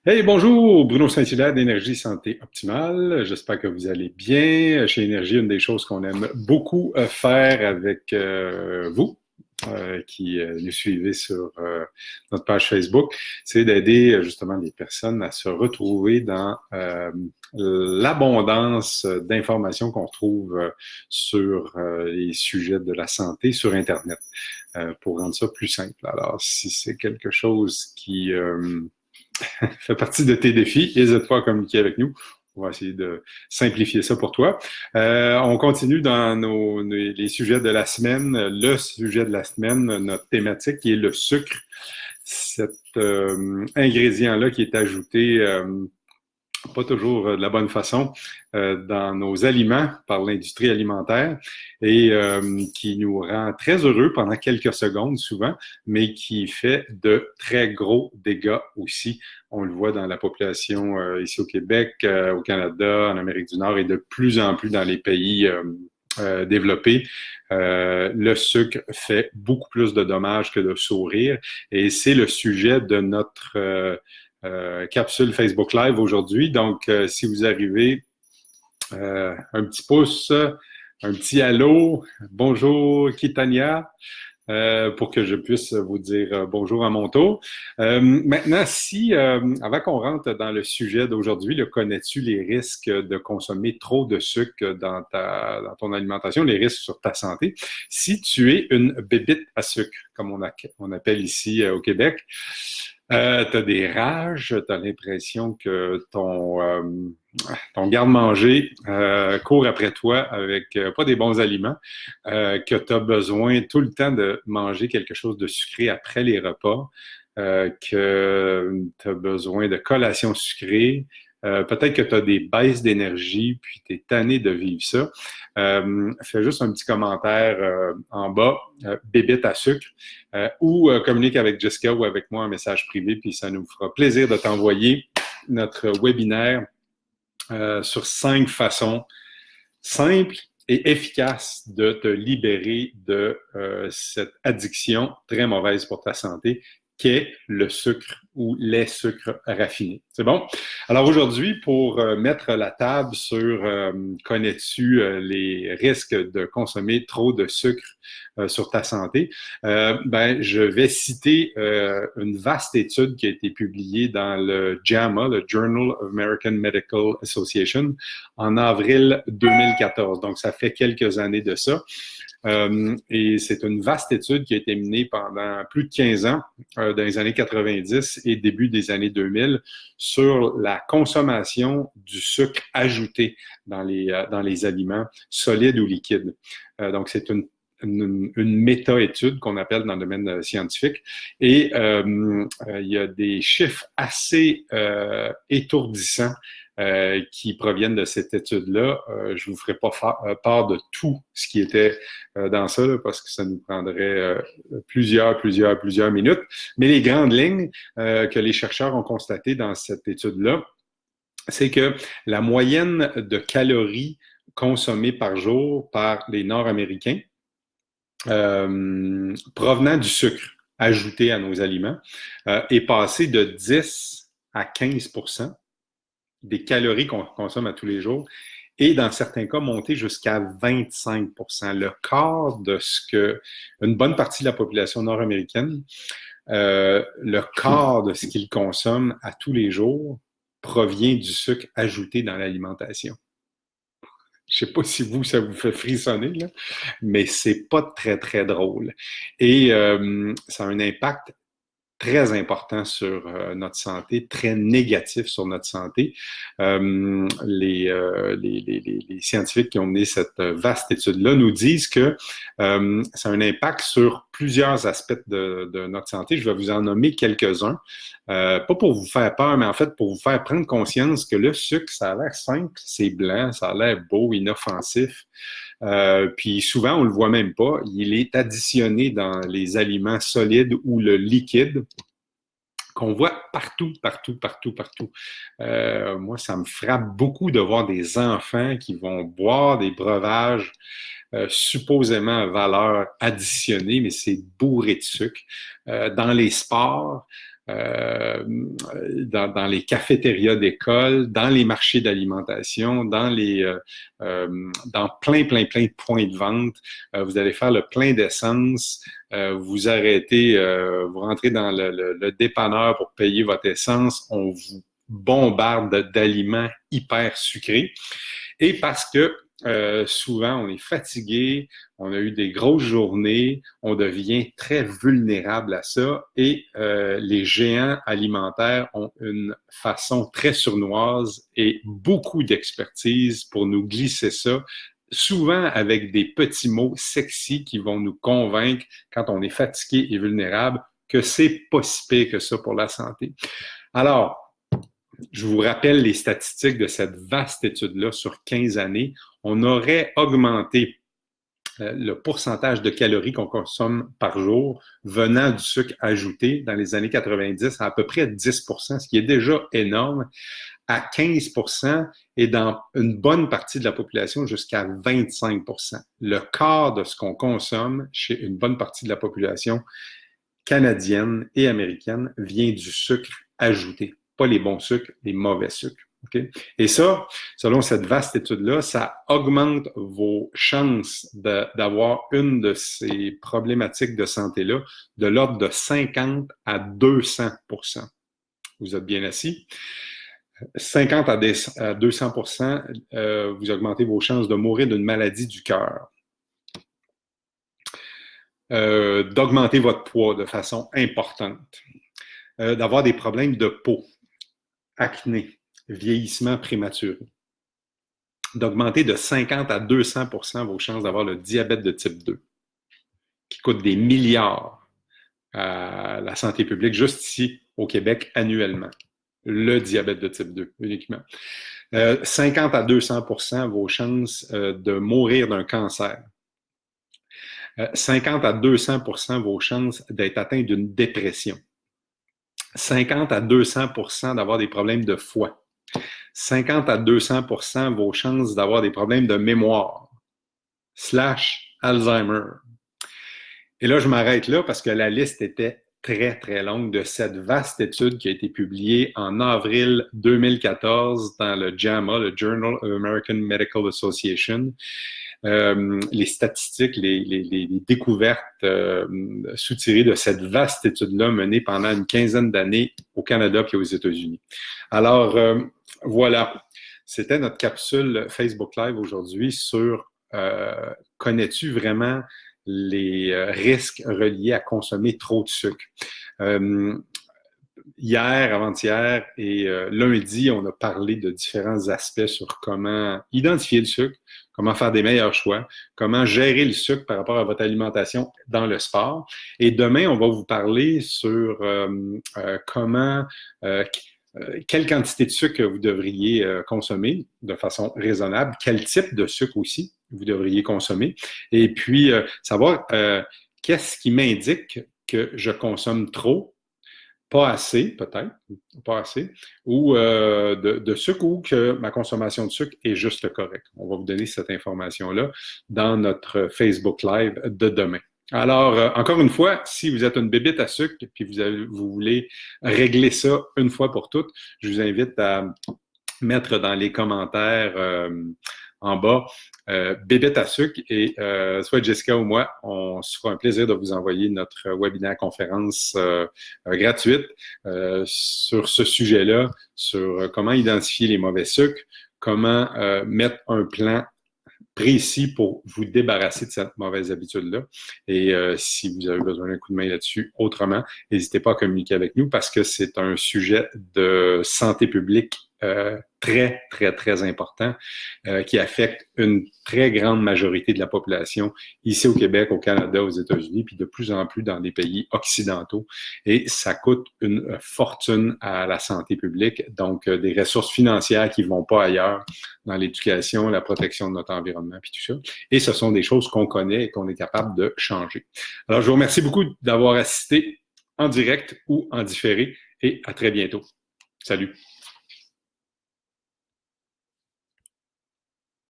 Hey, bonjour, Bruno Saint-Hilaire d'Énergie Santé Optimale. J'espère que vous allez bien. Chez Énergie, une des choses qu'on aime beaucoup faire avec vous, qui nous suivez sur notre page Facebook, c'est d'aider justement les personnes à se retrouver dans l'abondance d'informations qu'on trouve sur les sujets de la santé sur Internet, pour rendre ça plus simple. Alors, si c'est quelque chose qui fait partie de tes défis, n'hésite pas à communiquer avec nous. On va essayer de simplifier ça pour toi. On continue dans les sujets de la semaine. Le sujet de la semaine, notre thématique, qui est le sucre. Cet ingrédient-là qui est ajouté pas toujours de la bonne façon dans nos aliments par l'industrie alimentaire et qui nous rend très heureux pendant quelques secondes souvent, mais qui fait de très gros dégâts aussi. On le voit dans la population ici au Québec, au Canada, en Amérique du Nord et de plus en plus dans les pays développés. Le sucre fait beaucoup plus de dommages que de sourires et c'est le sujet de notre capsule Facebook Live aujourd'hui. Donc, si vous arrivez, un petit pouce, un petit allô, bonjour Kitania, pour que je puisse vous dire bonjour à mon tour. Maintenant, si, avant qu'on rentre dans le sujet d'aujourd'hui, connais-tu les risques de consommer trop de sucre dans ton alimentation, les risques sur ta santé? Si tu es une bébite à sucre, comme on appelle ici au Québec, tu as des rages, tu as l'impression que ton garde-manger court après toi avec pas des bons aliments, que tu as besoin tout le temps de manger quelque chose de sucré après les repas, que tu as besoin de collations sucrées. Peut-être que tu as des baisses d'énergie, puis tu es tanné de vivre ça. Fais juste un petit commentaire en bas, bébête à sucre, ou communique avec Jessica ou avec moi un message privé, puis ça nous fera plaisir de t'envoyer notre webinaire sur 5 façons simples et efficaces de te libérer de cette addiction très mauvaise pour ta santé qu'est le sucre ou les sucres raffinés. C'est bon? Alors aujourd'hui, pour mettre la table sur connais-tu les risques de consommer trop de sucre sur ta santé, je vais citer une vaste étude qui a été publiée dans le JAMA, le Journal of American Medical Association, en avril 2014. Donc, ça fait quelques années de ça. Et c'est une vaste étude qui a été menée pendant plus de 15 ans, dans les années 90 et début des années 2000, sur la consommation du sucre ajouté dans les aliments solides ou liquides. Donc, c'est une méta-étude qu'on appelle dans le domaine scientifique. Et il y a des chiffres assez étourdissants qui proviennent de cette étude-là. Je ne vous ferai pas part de tout ce qui était dans ça, là, parce que ça nous prendrait plusieurs minutes. Mais les grandes lignes que les chercheurs ont constatées dans cette étude-là, c'est que la moyenne de calories consommées par jour par les Nord-Américains provenant du sucre ajouté à nos aliments est passée de 10 à 15% des calories qu'on consomme à tous les jours et dans certains cas monter jusqu'à 25%. Le quart de ce que une bonne partie de la population nord-américaine, le quart de ce qu'ils consomment à tous les jours provient du sucre ajouté dans l'alimentation. Je ne sais pas si ça vous fait frissonner, là, mais c'est pas très, très drôle. Et ça a un impact très important sur notre santé, très négatif sur notre santé. Les scientifiques qui ont mené cette vaste étude-là nous disent que ça a un impact sur plusieurs aspects de notre santé. Je vais vous en nommer quelques-uns. Pas pour vous faire peur, mais en fait pour vous faire prendre conscience que le sucre, ça a l'air simple, c'est blanc, ça a l'air beau, inoffensif. Puis souvent, on le voit même pas. Il est additionné dans les aliments solides ou le liquide qu'on voit partout. Moi, ça me frappe beaucoup de voir des enfants qui vont boire des breuvages supposément à valeur additionnée, mais c'est bourré de sucre. Dans les sports, dans les cafétérias d'école, dans les marchés d'alimentation, dans plein de points de vente. Vous allez faire le plein d'essence, vous arrêtez, vous rentrez dans le dépanneur pour payer votre essence, on vous bombarde d'aliments hyper sucrés. Et parce que souvent, on est fatigué, on a eu des grosses journées, on devient très vulnérable à ça et les géants alimentaires ont une façon très sournoise et beaucoup d'expertise pour nous glisser ça, souvent avec des petits mots sexy qui vont nous convaincre quand on est fatigué et vulnérable que c'est pas si pire que ça pour la santé. Alors, je vous rappelle les statistiques de cette vaste étude-là sur 15 années. On aurait augmenté le pourcentage de calories qu'on consomme par jour venant du sucre ajouté dans les années 90 à peu près 10 %, ce qui est déjà énorme, à 15 % et dans une bonne partie de la population jusqu'à 25 %. Le quart de ce qu'on consomme chez une bonne partie de la population canadienne et américaine vient du sucre ajouté. Pas les bons sucres, les mauvais sucres. Okay? Et ça, selon cette vaste étude-là, ça augmente vos chances d'avoir une de ces problématiques de santé-là de l'ordre de 50 à 200 %. Vous êtes bien assis. 50 à 200 %, vous augmentez vos chances de mourir d'une maladie du cœur. D'augmenter votre poids de façon importante. D'avoir des problèmes de peau. Acné, vieillissement prématuré, d'augmenter de 50 à 200 % vos chances d'avoir le diabète de type 2, qui coûte des milliards à la santé publique, juste ici au Québec, annuellement. Le diabète de type 2, uniquement. 50 à 200 % vos chances de mourir d'un cancer. 50 à 200 % vos chances d'être atteint d'une dépression. 50 à 200 % d'avoir des problèmes de foie. 50 à 200 % vos chances d'avoir des problèmes de mémoire, / Alzheimer. Et là, je m'arrête là parce que la liste était très, très longue de cette vaste étude qui a été publiée en avril 2014 dans le JAMA, le Journal of American Medical Association. Les statistiques, les découvertes soutirées de cette vaste étude-là menée pendant une quinzaine d'années au Canada puis aux États-Unis. Alors, voilà, c'était notre capsule Facebook Live aujourd'hui sur connais-tu vraiment les risques reliés à consommer trop de sucre? Hier, avant-hier et lundi, on a parlé de différents aspects sur comment identifier le sucre, comment faire des meilleurs choix, comment gérer le sucre par rapport à votre alimentation dans le sport. Et demain, on va vous parler sur quelle quantité de sucre vous devriez consommer de façon raisonnable, quel type de sucre aussi vous devriez consommer, et puis savoir qu'est-ce qui m'indique que je consomme trop, pas assez, peut-être, pas assez, ou de sucre, ou que ma consommation de sucre est juste correcte. On va vous donner cette information-là dans notre Facebook Live de demain. Alors, encore une fois, si vous êtes une bébite à sucre et puis vous voulez régler ça une fois pour toutes, je vous invite à mettre dans les commentaires en bas bébête à sucre et soit Jessica ou moi, on se fera un plaisir de vous envoyer notre webinaire conférence gratuite sur ce sujet-là, sur comment identifier les mauvais sucres, comment mettre un plan précis pour vous débarrasser de cette mauvaise habitude-là. Et si vous avez besoin d'un coup de main là-dessus, autrement, n'hésitez pas à communiquer avec nous parce que c'est un sujet de santé publique très, très, très important qui affecte une très grande majorité de la population ici au Québec, au Canada, aux États-Unis, puis de plus en plus dans des pays occidentaux. Et ça coûte une fortune à la santé publique, donc des ressources financières qui ne vont pas ailleurs dans l'éducation, la protection de notre environnement, puis tout ça. Et ce sont des choses qu'on connaît et qu'on est capable de changer. Alors, je vous remercie beaucoup d'avoir assisté en direct ou en différé et à très bientôt. Salut!